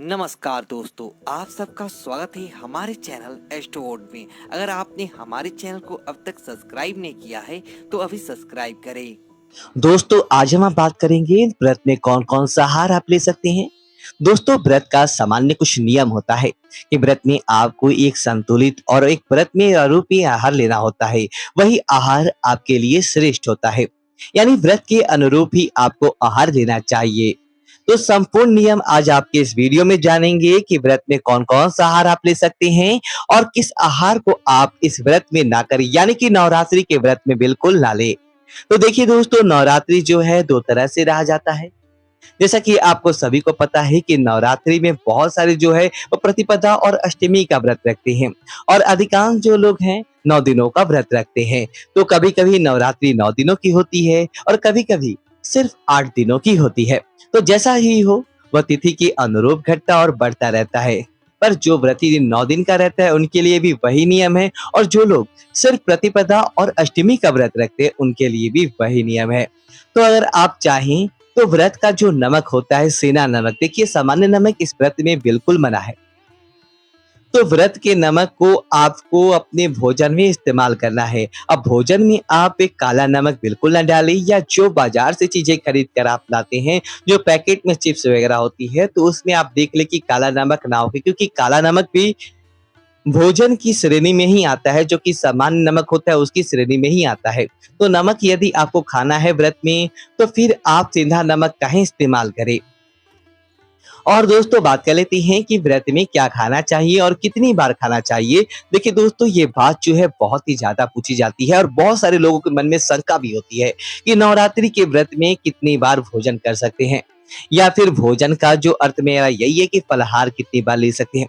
नमस्कार दोस्तों, आप सबका स्वागत है हमारे चैनल एस्ट्रोवर्ड में। अगर आपने हमारे चैनल को अब तक सब्सक्राइब नहीं किया है तो अभी सब्सक्राइब करें। दोस्तों आज हम बात करेंगे व्रत में कौन कौन सा आहार आप ले सकते हैं। दोस्तों व्रत का सामान्य कुछ नियम होता है कि व्रत में आपको एक संतुलित और एक व्रत में आरोपी आहार लेना होता है। वही आहार आपके लिए श्रेष्ठ होता है, यानी व्रत के अनुरूप ही आपको आहार लेना चाहिए। तो संपूर्ण नियम आज आपके इस वीडियो में जानेंगे कि व्रत में कौन कौन सा आहार आप ले सकते हैं और किस आहार को आप इस व्रत में ना करें, यानी कि नवरात्रि के व्रत में बिल्कुल ना ले। तो देखिए दोस्तों, नवरात्रि जो है दो तरह से रहा जाता है। जैसा कि आपको सभी को पता है कि नवरात्रि में बहुत सारे जो है वो प्रतिपदा और अष्टमी का व्रत रखते हैं और अधिकांश जो लोग हैं 9 दिनों का व्रत रखते हैं। तो कभी कभी नवरात्रि 9 दिनों की होती है और कभी कभी सिर्फ 8 दिनों की होती है। तो जैसा ही हो वह तिथि के अनुरूप घटता और बढ़ता रहता है। पर जो व्रती 9 दिन का रहता है उनके लिए भी वही नियम है, और जो लोग सिर्फ प्रतिपदा और अष्टमी का व्रत रखते हैं उनके लिए भी वही नियम है। तो अगर आप चाहें तो व्रत का जो नमक होता है, सेंधा नमक, देखिए सामान्य नमक इस व्रत में बिल्कुल मना है। तो व्रत के नमक को आपको अपने भोजन में इस्तेमाल करना है। अब भोजन में आप एक काला नमक बिल्कुल ना डालें, या जो बाजार से चीजें खरीद कर आप लाते हैं, जो पैकेट में चिप्स वगैरह होती है, तो उसमें आप देख ले कि काला नमक ना हो, क्योंकि काला नमक भी भोजन की श्रेणी में ही आता है, जो कि सामान्य नमक होता है उसकी श्रेणी में ही आता है। तो नमक यदि आपको खाना है व्रत में, तो फिर आप सेंधा नमक का ही इस्तेमाल करें। और दोस्तों बात कर लेते हैं कि व्रत में क्या खाना चाहिए और कितनी बार खाना चाहिए। देखिए दोस्तों, ये बात जो है बहुत ही ज्यादा पूछी जाती है और बहुत सारे लोगों के मन में शंका भी होती है कि नवरात्रि के व्रत में कितनी बार भोजन कर सकते हैं, या फिर भोजन का जो अर्थ मेरा यही है कि फलाहार कितनी बार ले सकते हैं।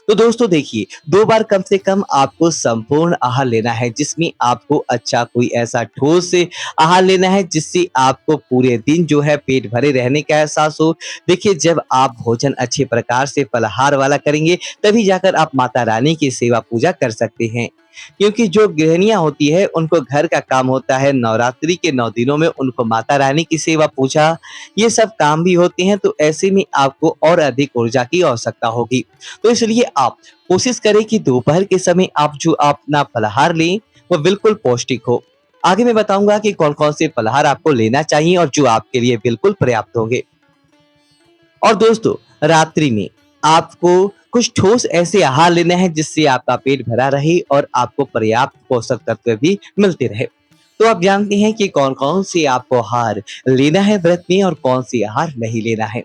तो दोस्तों देखिए, 2 बार कम से कम आपको संपूर्ण आहार लेना है, जिसमें आपको अच्छा कोई ऐसा ठोस से आहार लेना है जिससे आपको पूरे दिन जो है पेट भरे रहने का एहसास हो। देखिए, जब आप भोजन अच्छे प्रकार से फलाहार वाला करेंगे तभी जाकर आप माता रानी की सेवा पूजा कर सकते हैं। क्योंकि जो गृहिणियां होती है उनको घर का काम होता है, नवरात्रि के 9 दिनों में उनको माता रानी की सेवा पूजा ये सब काम भी होते हैं, तो ऐसे में आपको और अधिक ऊर्जा की आवश्यकता होगी। तो इसलिए आप कोशिश करें कि दोपहर के समय आप जो अपना फलाहार लें वो बिल्कुल पौष्टिक हो। आगे मैं बताऊंगा कि कौन कौन से फलाहार आपको लेना चाहिए और जो आपके लिए बिल्कुल पर्याप्त होंगे। और दोस्तों, रात्रि में आपको कुछ ठोस ऐसे आहार लेना है जिससे आपका पेट भरा रहे और आपको पर्याप्त पोषक तत्व भी मिलते रहे। तो आप जानते हैं कि कौन कौन से आपको आहार लेना है व्रत में और कौन से आहार नहीं लेना है।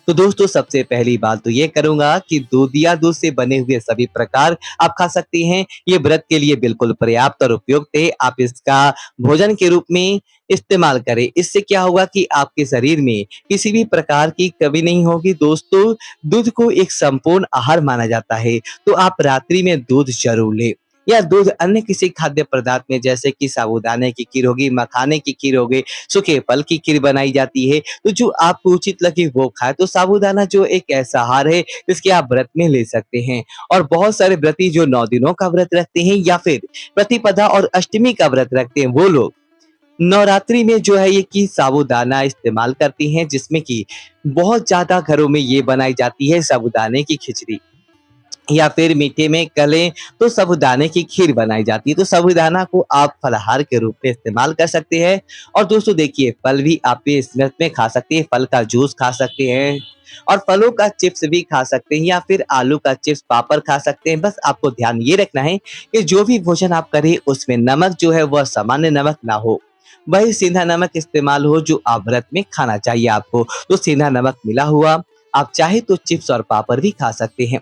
तो दोस्तों सबसे पहली बात तो ये करूंगा कि दूध या दूध से बने हुए सभी प्रकार आप खा सकते हैं। ये व्रत के लिए बिल्कुल पर्याप्त और उपयुक्त है। आप इसका भोजन के रूप में इस्तेमाल करें। इससे क्या होगा कि आपके शरीर में किसी भी प्रकार की कमी नहीं होगी। दोस्तों, दूध को एक संपूर्ण आहार माना जाता है, तो आप रात्रि में दूध जरूर लें, या दूध अन्य किसी खाद्य पदार्थ में, जैसे कि साबूदाने की खीर होगी, मखाने की खीर होगी, सूखे फल की खीर बनाई जाती है, तो जो आपको उचित लगे वो खाएं। तो साबूदाना जो एक ऐसा आहार है जिसके आप व्रत में ले सकते हैं। और बहुत सारे व्रती जो 9 दिनों का व्रत रखते हैं या फिर प्रतिपदा और अष्टमी का व्रत रखते हैं, वो लोग नवरात्रि में जो है ये कि साबूदाना इस्तेमाल करती हैं, जिसमें कि बहुत ज्यादा घरों में ये बनाई जाती है साबूदाने की खिचड़ी, या फिर मीठे में कहें तो साबूदाने की खीर बनाई जाती है। तो साबूदाना को आप फलाहार के रूप में इस्तेमाल कर सकते हैं। और दोस्तों देखिए, फल भी आप इस व्रत में खा सकते हैं। फल का जूस खा सकते हैं और फलों का चिप्स भी खा सकते हैं, या फिर आलू का चिप्स, पापड़ खा सकते हैं। बस आपको ध्यान ये रखना है कि जो भी भोजन आप करें उसमें नमक जो है वह सामान्य नमक ना हो, वही सेंधा नमक इस्तेमाल हो जो आप व्रत में खाना चाहिए आपको। तो सेंधा नमक मिला हुआ आप चाहे तो चिप्स और पापड़ भी खा सकते हैं।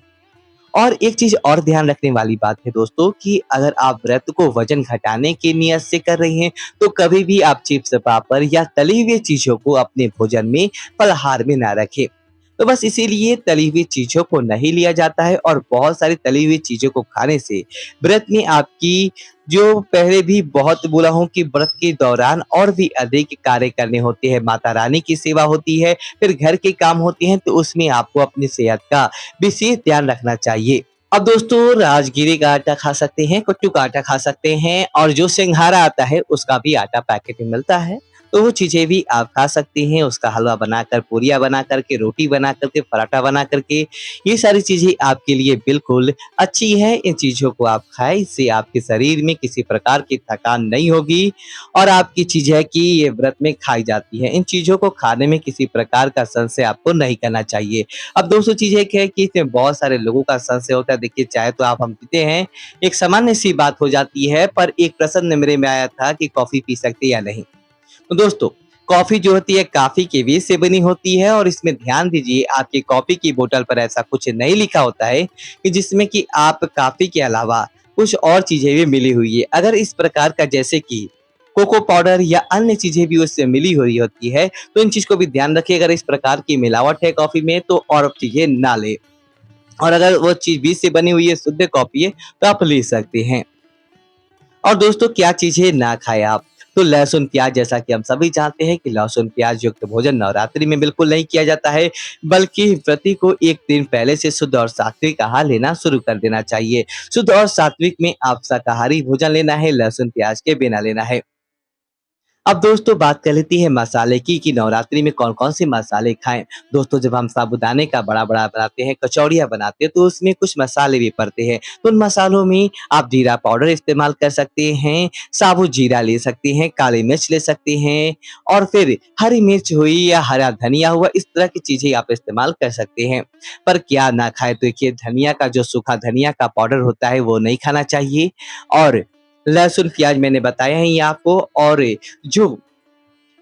और एक चीज और ध्यान रखने वाली बात है दोस्तों, कि अगर आप व्रत को वजन घटाने की नियत से कर रहे हैं तो कभी भी आप चिप्स, पापड़ या तली हुई चीजों को अपने भोजन में फलाहार में ना रखें। तो बस इसीलिए तली हुई चीजों को नहीं लिया जाता है, और बहुत सारी तली हुई चीजों को खाने से व्रत में आपकी, जो पहले भी बहुत बोला हूँ कि व्रत के दौरान और भी अधिक कार्य करने होते हैं, माता रानी की सेवा होती है, फिर घर के काम होते हैं, तो उसमें आपको अपनी सेहत का विशेष ध्यान रखना चाहिए। अब दोस्तों, राजगिरी का आटा खा सकते हैं, कुट्टू का आटा खा सकते हैं, और जो सिंघाड़ा आता है उसका भी आटा पैकेट में मिलता है, तो वो चीज़ें भी आप खा सकते हैं। उसका हलवा बनाकर, पूरियाँ बना कर के, रोटी बना कर के, पराठा बना कर के, ये सारी चीज़ें आपके लिए बिल्कुल अच्छी है। इन चीज़ों को आप खाएँ, इससे आपके शरीर में किसी प्रकार की थकान नहीं होगी और आपकी चीज़ है कि ये व्रत में खाई जाती है। इन चीज़ों को खाने में किसी प्रकार का संशय आपको नहीं करना चाहिए। अब दोस्तों चीज़ एक है कि इसमें बहुत सारे लोगों का संशय होता है। देखिए चाय तो आप हम पीते हैं, एक सामान्य-सी बात हो जाती है, पर एक प्रश्न मेरे में आया था कि कॉफ़ी पी सकते हैं या नहीं? तो दोस्तों, कॉफ़ी जो होती है काफ़ी के बीज से बनी होती है और इसमें ध्यान दीजिए आपकी कॉफ़ी की बोतल पर ऐसा कुछ नहीं लिखा होता है कि जिसमें कि आप कॉफ़ी के अलावा कुछ और चीज़ें भी मिली हुई है। अगर इस प्रकार का जैसे कि कोको पाउडर या अन्य चीज़ें भी उससे मिली हुई होती है, तो इन चीज़ को भी ध्यान रखिए अगर इस प्रकार की मिलावट है कॉफ़ी में तो और चीज़ें ना लें। और अगर वो चीज़ बीज से बनी हुई है, शुद्ध कॉफ़ी है, तो आप ले सकते हैं। और दोस्तों क्या चीज़ें ना खाएँ आप? तो लहसुन, प्याज़ जैसा कि हम सभी जानते हैं कि लहसुन, प्याज़ युक्त भोजन नवरात्रि में बिल्कुल नहीं किया जाता है, बल्कि व्रती को 1 दिन पहले से शुद्ध और सात्विक आहार लेना शुरू कर देना चाहिए। शुद्ध और सात्विक में आप शाकाहारी भोजन लेना है, लहसुन, प्याज़ के बिना लेना है। अब दोस्तों बात कर लेती है मसाले की कि नवरात्रि में कौन-कौन से मसाले खाएँ। दोस्तों जब हम साबूदाने का बड़ा-बड़ा बनाते हैं, कचौड़ियाँ बनाते हैं तो उसमें कुछ मसाले भी पड़ते हैं। तो उन मसालों में आप जीरा पाउडर इस्तेमाल कर सकते हैं, साबुत जीरा ले सकते हैं, काली मिर्च ले सकते हैं और फिर हरी मिर्च हुई या हरा धनिया हुआ, इस तरह की चीज़ें आप इस्तेमाल कर सकते हैं। पर क्या ना खाएँ? तो देखिए धनिया का जो सूखा धनिया का पाउडर होता है वो नहीं खाना चाहिए और लहसुन, प्याज़ मैंने बताया ही आपको और जो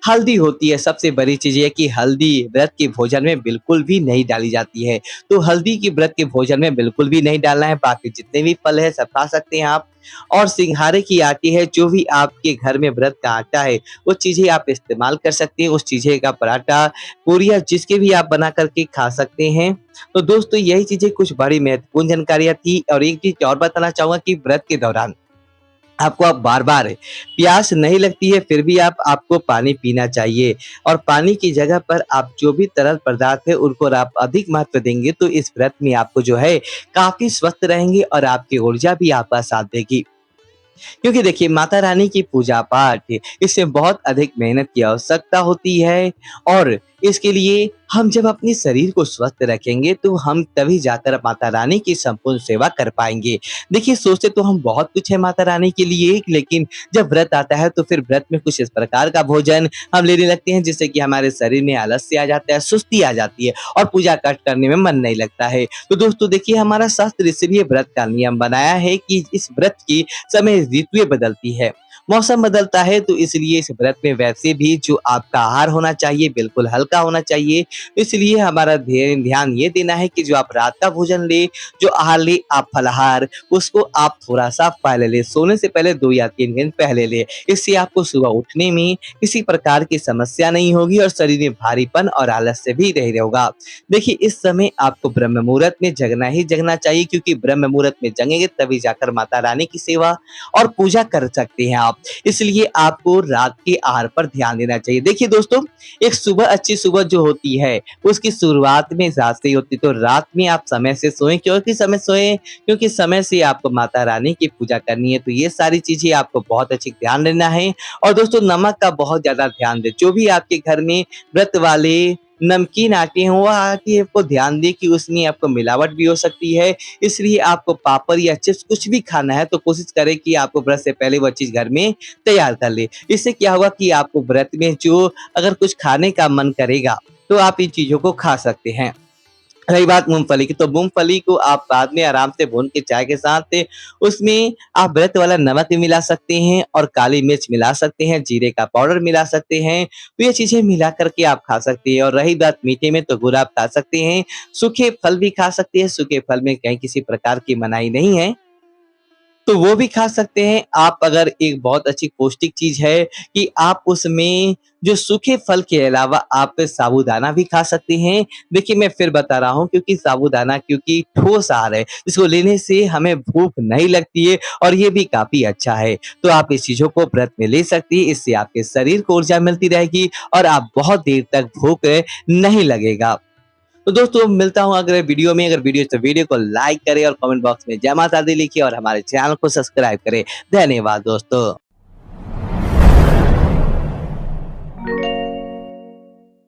हल्दी होती है, सबसे बड़ी चीज़ ये है कि हल्दी व्रत के भोजन में बिल्कुल भी नहीं डाली जाती है। तो हल्दी की व्रत के भोजन में बिल्कुल भी नहीं डालना है, बाकी जितने भी फल हैं सब खा सकते हैं आप। और सिंघाड़े की आटी है, जो भी आपके घर में व्रत का आटा है, वो चीज़ें आप इस्तेमाल कर सकते हैं, उस चीज़ें का पराठा, पूरियाँ जिसके भी आप बना कर के खा सकते हैं। तो दोस्तों यही चीज़ें कुछ बड़ी महत्वपूर्ण जानकारियाँ थी और एक चीज़ और बताना चाहूँगा कि व्रत के दौरान आपको अब बार-बार प्यास नहीं लगती है, फिर भी आपको पानी पीना चाहिए और पानी की जगह पर आप जो भी तरल पदार्थ है, उनको और आप अधिक महत्व देंगे, तो इस व्रत में आपको जो है काफ़ी स्वस्थ रहेंगे और आपकी ऊर्जा भी आपका साथ देगी। क्योंकि देखिए माता रानी की पूजा-पाठ इसमें बहुत अधिक मेहनत की आवश्यकता होती है और इसके लिए हम जब अपने शरीर को स्वस्थ रखेंगे तो हम तभी जाकर माता रानी की संपूर्ण सेवा कर पाएँगे। देखिए सोचते तो हम बहुत कुछ है माता रानी के लिए लेकिन जब व्रत आता है तो फिर व्रत में कुछ इस प्रकार का भोजन हम लेने लगते हैं जिससे कि हमारे शरीर में आलस्य आ जाता है, सुस्ती आ जाती है और पूजा पाठ करने में मन नहीं लगता है। तो दोस्तों देखिए हमारा शास्त्र इसीलिए व्रत का नियम बनाया है कि इस व्रत की समय ऋतुएँ बदलती है, मौसम बदलता है तो इसलिए इस व्रत में वैसे भी जो आपका आहार होना चाहिए बिल्कुल हल्का होना चाहिए। इसलिए हमारा ध्यान ये देना है कि जो आप रात का भोजन लें, जो आहार लें आप फलाहार उसको आप थोड़ा-सा पहले लें, सोने से पहले 2 या 3 दिन पहले लें। इससे आपको सुबह उठने में किसी प्रकार की समस्या नहीं होगी और शरीर में भारीपन और आलस्य भी नहीं होगा। देखिए इस समय आपको ब्रह्म मुहूर्त में जगना ही जगना चाहिए क्योंकि ब्रह्म मुहूर्त में जगेंगे तभी जाकर माता रानी की सेवा और पूजा कर सकते हैं आप। इसलिए आपको रात के आहार पर ध्यान देना चाहिए। देखिए दोस्तों, एक सुबह अच्छी सुबह जो होती है, उसकी शुरुआत में रात से ही होती है, तो रात में आप समय से सोएँ। क्योंकि समय सोएँ? क्योंकि समय से आपको माता रानी की पूजा करनी है, तो ये सारी चीज़ें आपको बहुत अच्छी ध्यान देना है। और दोस्तों नमक का बहुत ज़्यादा ध्यान दें। जो भी आपके घर में व्रत वाले नमकीन आटे हैं, वो आटे को ध्यान दें कि उसमें आपको मिलावट भी हो सकती है। इसलिए आपको पापड़ या चिप्स कुछ भी खाना है तो कोशिश करें कि आपको व्रत से पहले वह चीज़ घर में तैयार कर लें। इससे क्या होगा कि आपको व्रत में जो अगर कुछ खाने का मन करेगा, तो आप इन चीज़ों को खा सकते हैं। रही बात मूँगफली की, तो मूँगफली को आप बाद में आराम से भून के चाय के साथ उसमें आप व्रत वाला नमक भी मिला सकते हैं और काली मिर्च मिला सकते हैं, जीरे का पाउडर मिला सकते हैं। तो ये चीज़ें मिला कर के आप खा सकते हैं और रही बात मीठे में तो गुड़ आप खा सकते हैं, सूखे फल भी खा सकते हैं, सूखे फल में कहीं किसी प्रकार की मनाही नहीं है। तो वो भी खा सकते हैं। आप अगर एक बहुत अच्छी पौष्टिक चीज़ है कि आप उसमें जो सूखे फल के अलावा आप साबूदाना भी खा सकते हैं। देखिए मैं फिर बता रहा हूँ क्योंकि साबूदाना क्योंकि ठोस आहार है, इसको लेने से हमें भूख नहीं लगती है और ये भी काफ़ी अच्छा है। तो आप इस चीज़ों को व्रत में ले सकती हैं, इससे आपके शरीर को ऊर्जा मिलती रहेगी और आप बहुत देर तक भूख नहीं लगेगा। तो दोस्तों मिलता हूँ अगले वीडियो में। अगर वीडियो तो वीडियो को लाइक करें और कमेंट बॉक्स में जय माता दी लिखिए और हमारे चैनल को सब्सक्राइब करें। धन्यवाद दोस्तों।